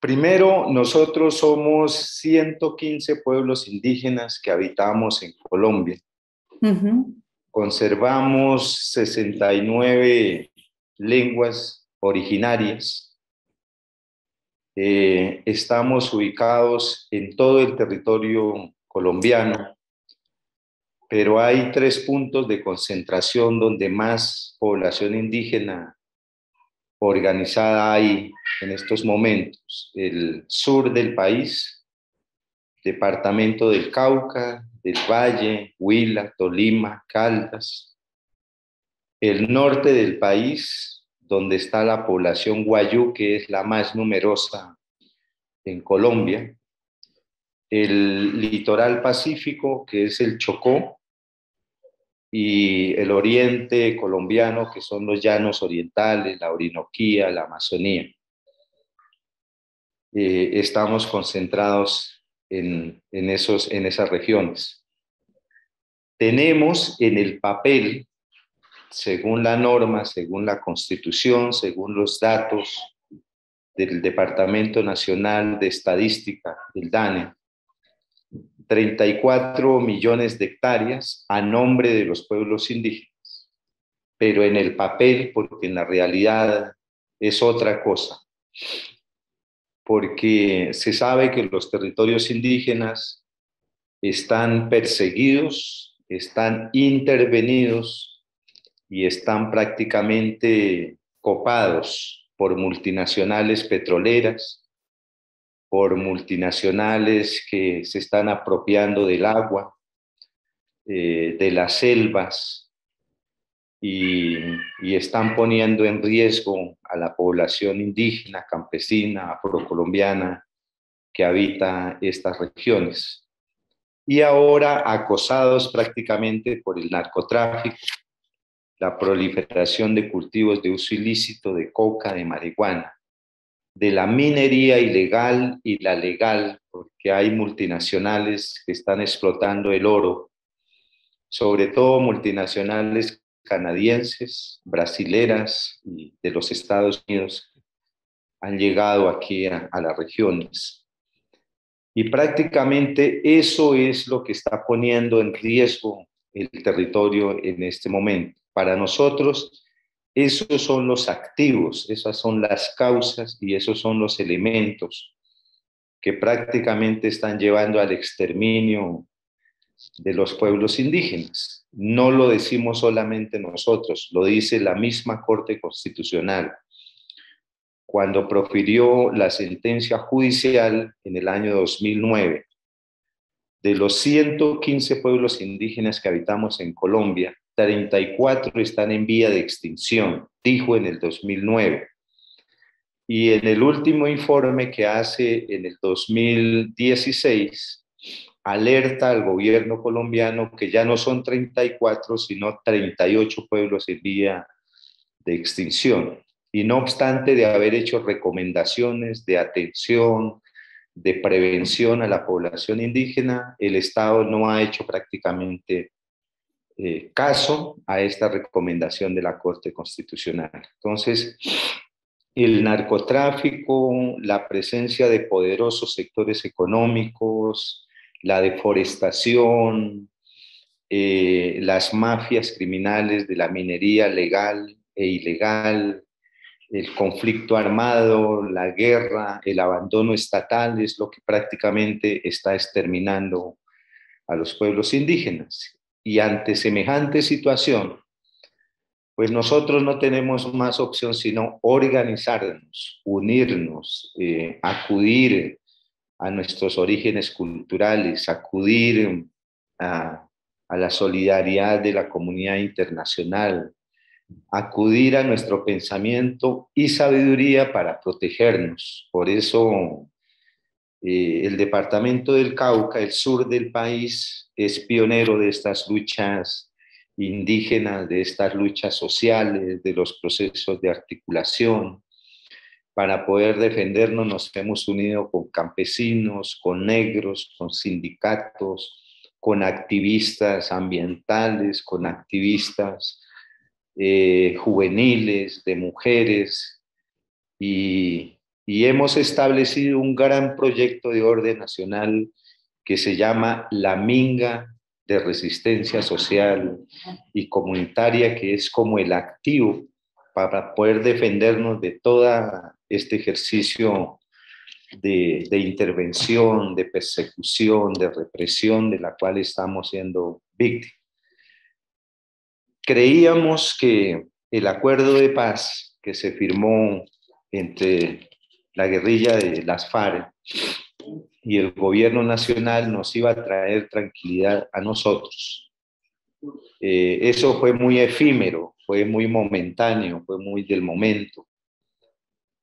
Primero, nosotros somos 115 pueblos indígenas que habitamos en Colombia. Ujú. Conservamos 69 lenguas originarias. Estamos ubicados en todo el territorio colombiano, pero hay 3 puntos de concentración donde más población indígena organizada hay en estos momentos: el sur del país, departamento del Cauca, del Valle, Huila, Tolima, Caldas; el norte del país, donde está la población guayú, que es la más numerosa en Colombia; el litoral pacífico, que es el Chocó; y el oriente colombiano, que son los llanos orientales, la Orinoquía, la Amazonía. Estamos concentrados en esas regiones. Tenemos en el papel, según la norma, según la Constitución, según los datos del Departamento Nacional de Estadística, el DANE, 34 millones de hectáreas a nombre de los pueblos indígenas, pero en el papel, porque en la realidad es otra cosa, porque se sabe que los territorios indígenas están perseguidos, están intervenidos y están prácticamente copados por multinacionales petroleras, por multinacionales que se están apropiando del agua, de las selvas, y, y están poniendo en riesgo a la población indígena, campesina, afrocolombiana que habita estas regiones. Y ahora acosados prácticamente por el narcotráfico, la proliferación de cultivos de uso ilícito de coca, de marihuana, de la minería ilegal y la legal, porque hay multinacionales que están explotando el oro, sobre todo multinacionales canadienses, brasileras y de los Estados Unidos, han llegado aquí a las regiones. Y prácticamente eso es lo que está poniendo en riesgo el territorio en este momento. Para nosotros, esos son los activos, esas son las causas y esos son los elementos que prácticamente están llevando al exterminio de los pueblos indígenas. No lo decimos solamente nosotros, lo dice la misma Corte Constitucional cuando profirió la sentencia judicial en el año 2009. De los 115 pueblos indígenas que habitamos en Colombia, 34 están en vía de extinción, dijo en el 2009. Y en el último informe que hace en el 2016, alerta al gobierno colombiano que ya no son 34, sino 38 pueblos en vía de extinción. Y no obstante de haber hecho recomendaciones de atención, de prevención a la población indígena, el Estado no ha hecho prácticamente caso a esta recomendación de la Corte Constitucional. Entonces, el narcotráfico, la presencia de poderosos sectores económicos, la deforestación, las mafias criminales de la minería legal e ilegal, el conflicto armado, la guerra, el abandono estatal es lo que prácticamente está exterminando a los pueblos indígenas. Y ante semejante situación, pues nosotros no tenemos más opción sino organizarnos, unirnos, acudir a nuestros orígenes culturales, acudir a, a la solidaridad de la comunidad internacional, acudir a nuestro pensamiento y sabiduría para protegernos. Por eso el departamento del Cauca, el sur del país, es pionero de estas luchas indígenas, de estas luchas sociales, de los procesos de articulación. Para poder defendernos nos hemos unido con campesinos, con negros, con sindicatos, con activistas ambientales, con activistas juveniles, de mujeres, y y hemos establecido un gran proyecto de orden nacional que se llama La Minga de Resistencia Social y Comunitaria, que es como el activo para poder defendernos de todo este ejercicio de intervención, de persecución, de represión de la cual estamos siendo víctimas. Creíamos que el acuerdo de paz que se firmó entre la guerrilla de las FARC y el gobierno nacional nos iba a traer tranquilidad a nosotros. Eso fue muy efímero, fue muy momentáneo, fue muy del momento,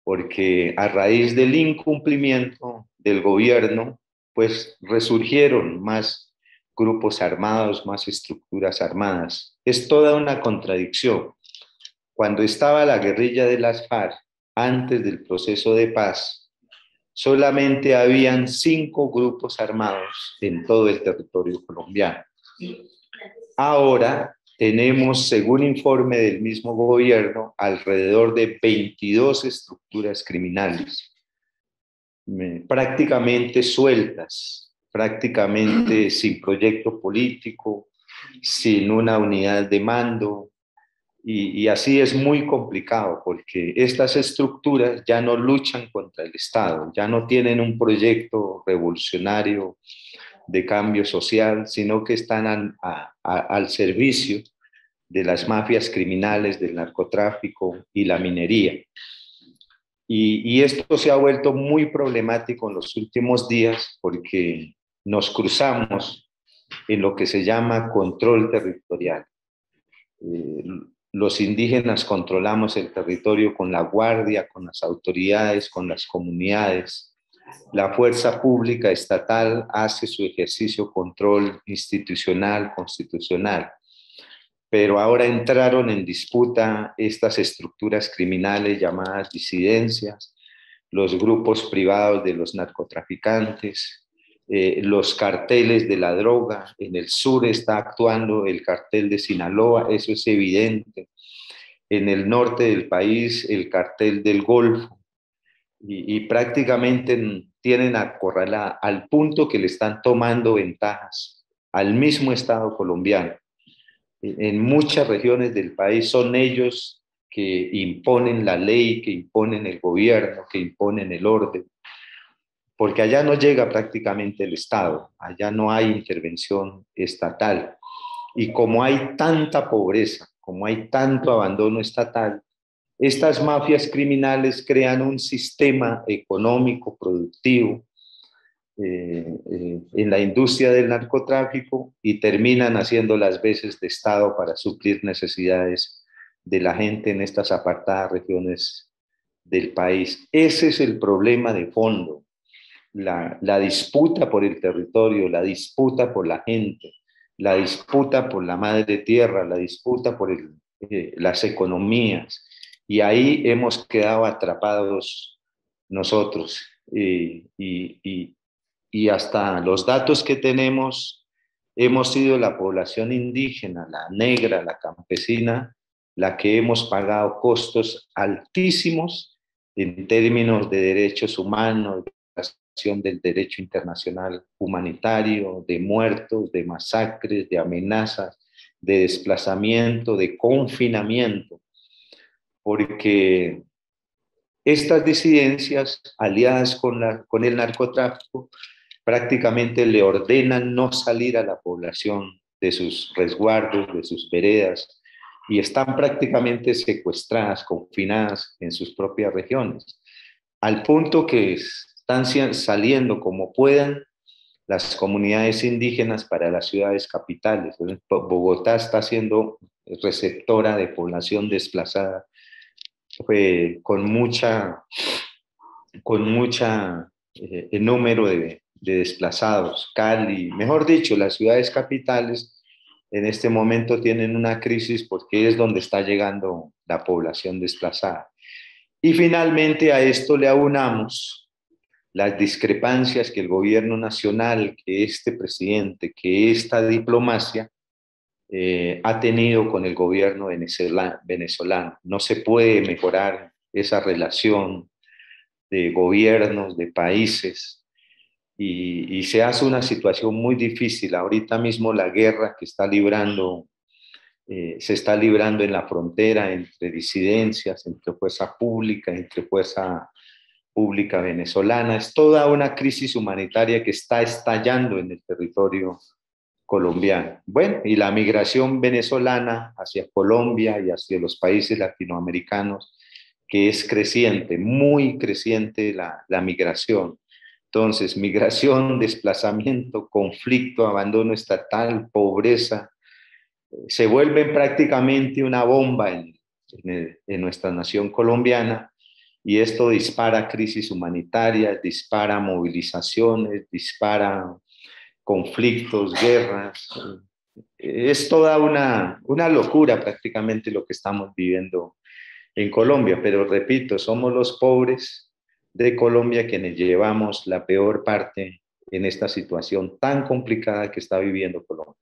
porque a raíz del incumplimiento del gobierno, pues resurgieron más grupos armados, más estructuras armadas. Es toda una contradicción. Cuando estaba la guerrilla de las FARC, antes del proceso de paz, solamente habían 5 grupos armados en todo el territorio colombiano. Ahora tenemos, según informe del mismo gobierno, alrededor de 22 estructuras criminales, prácticamente sueltas, prácticamente sin proyecto político, sin una unidad de mando, y así es muy complicado porque estas estructuras ya no luchan contra el Estado, ya no tienen un proyecto revolucionario de cambio social, sino que están al servicio de las mafias criminales, del narcotráfico y la minería. Y esto se ha vuelto muy problemático en los últimos días porque nos cruzamos en lo que se llama control territorial. Los indígenas controlamos el territorio con la guardia, con las autoridades, con las comunidades. La fuerza pública estatal hace su ejercicio control institucional, constitucional. Pero ahora entraron en disputa estas estructuras criminales llamadas disidencias, los grupos privados de los narcotraficantes, los carteles de la droga. En el sur está actuando el cartel de Sinaloa, eso es evidente. En el norte del país, el cartel del Golfo. Y prácticamente tienen acorralada al punto que le están tomando ventajas al mismo Estado colombiano. En muchas regiones del país son ellos que imponen la ley, que imponen el gobierno, que imponen el orden, porque allá no llega prácticamente el Estado, allá no hay intervención estatal. Y como hay tanta pobreza, como hay tanto abandono estatal, estas mafias criminales crean un sistema económico productivo en la industria del narcotráfico y terminan haciendo las veces de Estado para suplir necesidades de la gente en estas apartadas regiones del país. Ese es el problema de fondo, la disputa por el territorio, la disputa por la gente, la disputa por la madre tierra, la disputa por las economías. Y ahí hemos quedado atrapados nosotros. Y hasta los datos que tenemos, hemos sido la población indígena, la negra, la campesina, la que hemos pagado costos altísimos en términos de derechos humanos, de violación del derecho internacional humanitario, de muertos, de masacres, de amenazas, de desplazamiento, de confinamiento, porque estas disidencias aliadas con el narcotráfico prácticamente le ordenan no salir a la población de sus resguardos, de sus veredas, y están prácticamente secuestradas, confinadas en sus propias regiones, al punto que están saliendo como puedan las comunidades indígenas para las ciudades capitales. Bogotá está siendo receptora de población desplazada con mucha número de desplazados. Cali, mejor dicho, las ciudades capitales en este momento tienen una crisis porque es donde está llegando la población desplazada. Y finalmente a esto le aunamos las discrepancias que el gobierno nacional, que este presidente, que esta diplomacia ha tenido con el gobierno venezolano. No se puede mejorar esa relación de gobiernos, de países, y se hace una situación muy difícil. Ahorita mismo la guerra que está librando, se está librando en la frontera entre disidencias, entre fuerza pública, entre fuerza pública venezolana, es toda una crisis humanitaria que está estallando en el territorio colombiano. Bueno, y la migración venezolana hacia Colombia y hacia los países latinoamericanos, que es creciente, muy creciente la migración. Entonces, migración, desplazamiento, conflicto, abandono estatal, pobreza, se vuelven prácticamente una bomba en nuestra nación colombiana, y esto dispara crisis humanitarias, dispara movilizaciones, dispara conflictos, guerras. Es toda una locura prácticamente lo que estamos viviendo en Colombia, pero repito, somos los pobres de Colombia quienes llevamos la peor parte en esta situación tan complicada que está viviendo Colombia.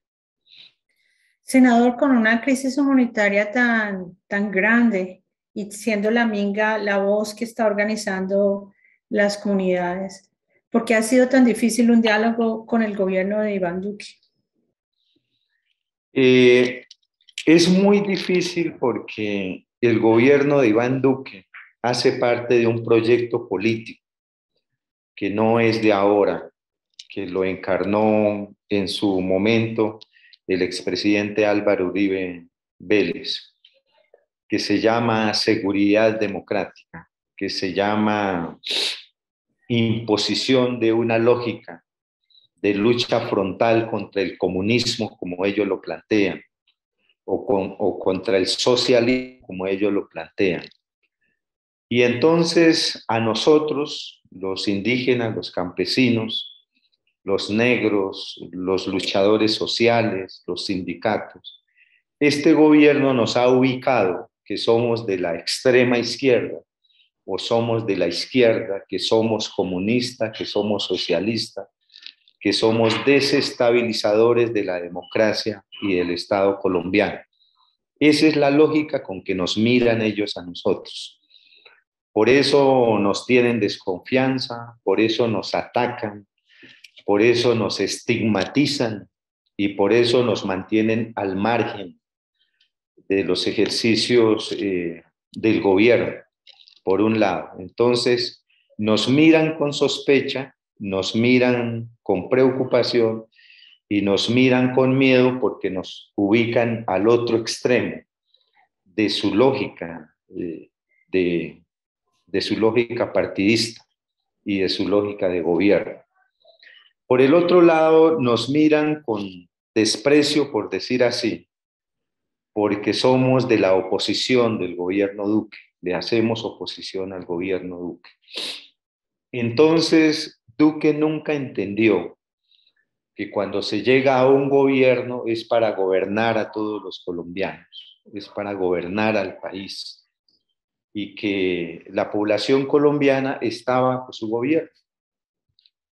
Senador, con una crisis humanitaria tan grande y siendo la Minga la voz que está organizando las comunidades, ¿por qué ha sido tan difícil un diálogo con el gobierno de Iván Duque? Eh, es muy difícil porque el gobierno de Iván Duque hace parte de un proyecto político que no es de ahora, que lo encarnó en su momento el expresidente Álvaro Uribe Vélez, que se llama seguridad democrática, que se llama imposición de una lógica de lucha frontal contra el comunismo, como ellos lo plantean, o contra el socialismo, como ellos lo plantean. Y entonces a nosotros, los indígenas, los campesinos, los negros, los luchadores sociales, los sindicatos, este gobierno nos ha ubicado que somos de la extrema izquierda, o somos de la izquierda, que somos comunistas, que somos socialistas, que somos desestabilizadores de la democracia y del Estado colombiano. Esa es la lógica con que nos miran ellos a nosotros. Por eso nos tienen desconfianza, por eso nos atacan, por eso nos estigmatizan y por eso nos mantienen al margen de los ejercicios del gobierno, por un lado. Entonces, nos miran con sospecha, nos miran con preocupación y nos miran con miedo porque nos ubican al otro extremo de su lógica, de, de su lógica partidista y de su lógica de gobierno. Por el otro lado, nos miran con desprecio, por decir así, porque somos de la oposición del gobierno Duque, le hacemos oposición al gobierno Duque. Entonces, Duque nunca entendió que cuando se llega a un gobierno es para gobernar a todos los colombianos, es para gobernar al país, y que la población colombiana está bajo su gobierno.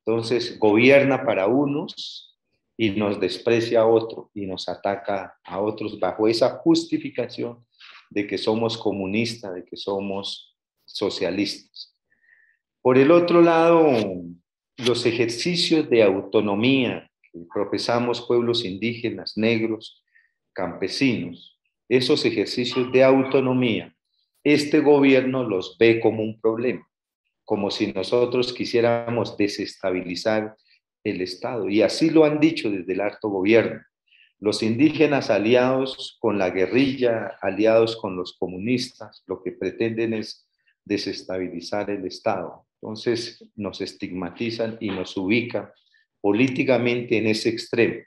Entonces, gobierna para unos y nos desprecia a otros y nos ataca a otros bajo esa justificación de que somos comunistas, de que somos socialistas. Por el otro lado, los ejercicios de autonomía que profesamos pueblos indígenas, negros, campesinos, esos ejercicios de autonomía, este gobierno los ve como un problema, como si nosotros quisiéramos desestabilizar el Estado. Y así lo han dicho desde el alto gobierno. Los indígenas aliados con la guerrilla, aliados con los comunistas, lo que pretenden es desestabilizar el Estado. Entonces nos estigmatizan y nos ubican políticamente en ese extremo.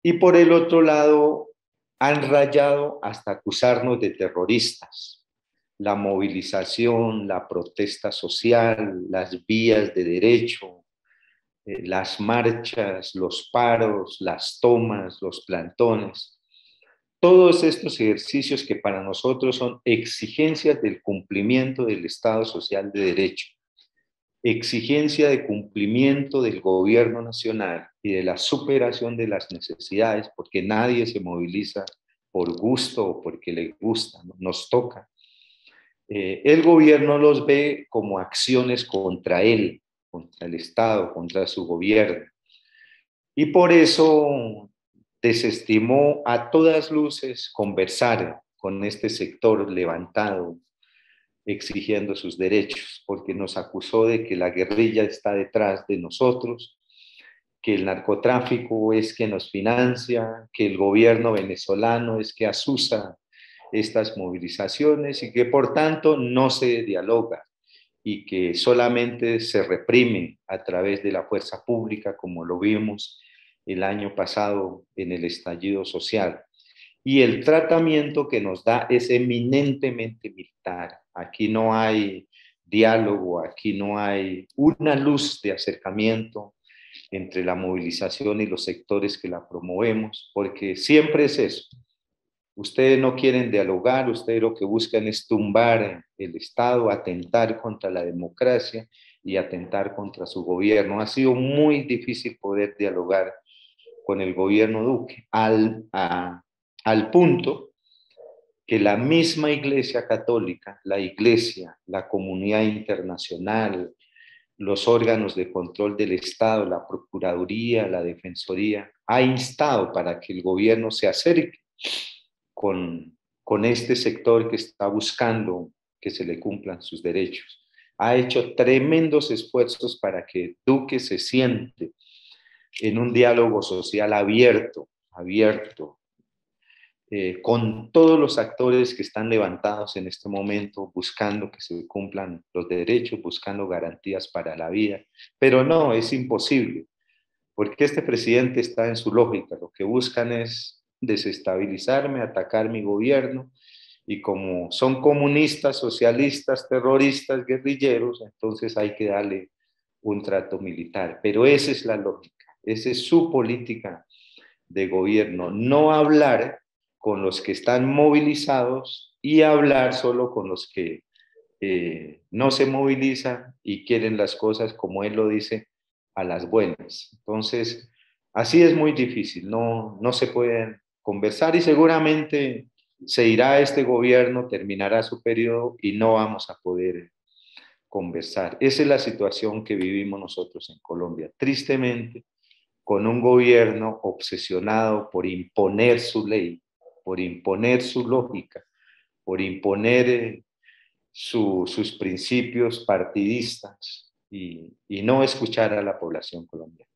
Y por el otro lado, han rayado hasta acusarnos de terroristas. La movilización, la protesta social, las vías de derecho, las marchas, los paros, las tomas, los plantones, todos estos ejercicios que para nosotros son exigencias del cumplimiento del Estado Social de Derecho, exigencia de cumplimiento del gobierno nacional y de la superación de las necesidades, porque nadie se moviliza por gusto o porque le gusta, ¿no? Nos toca. el gobierno los ve como acciones contra él, contra el Estado, contra su gobierno. Y por eso desestimó a todas luces conversar con este sector levantado, exigiendo sus derechos, porque nos acusó de que la guerrilla está detrás de nosotros, que el narcotráfico es que nos financia, que el gobierno venezolano es que asusa estas movilizaciones y que por tanto no se dialoga y que solamente se reprime a través de la fuerza pública, como lo vimos el año pasado en el estallido social. Y el tratamiento que nos da es eminentemente militar. Aquí no hay diálogo, aquí no hay una luz de acercamiento entre la movilización y los sectores que la promovemos, porque siempre es eso. Ustedes no quieren dialogar, ustedes lo que buscan es tumbar el Estado, atentar contra la democracia y atentar contra su gobierno. Ha sido muy difícil poder dialogar con el gobierno Duque, al punto que la misma Iglesia Católica, la Iglesia, la comunidad internacional, los órganos de control del Estado, la Procuraduría, la Defensoría, ha instado para que el gobierno se acerque con este sector que está buscando que se le cumplan sus derechos. Ha hecho tremendos esfuerzos para que Duque se siente en un diálogo social abierto, con todos los actores que están levantados en este momento, buscando que se cumplan los derechos, buscando garantías para la vida. Pero no, es imposible, porque este presidente está en su lógica. Lo que buscan es desestabilizarme, atacar mi gobierno, y como son comunistas, socialistas, terroristas, guerrilleros, entonces hay que darle un trato militar. Pero esa es la lógica, esa es su política de gobierno, no hablar con los que están movilizados y hablar solo con los que no se movilizan y quieren las cosas, como él lo dice, a las buenas. Entonces, así es muy difícil, no se pueden conversar y seguramente se irá este gobierno, terminará su periodo y no vamos a poder conversar. Esa es la situación que vivimos nosotros en Colombia. Tristemente, con un gobierno obsesionado por imponer su ley, por imponer su lógica, por imponer sus principios partidistas y no escuchar a la población colombiana.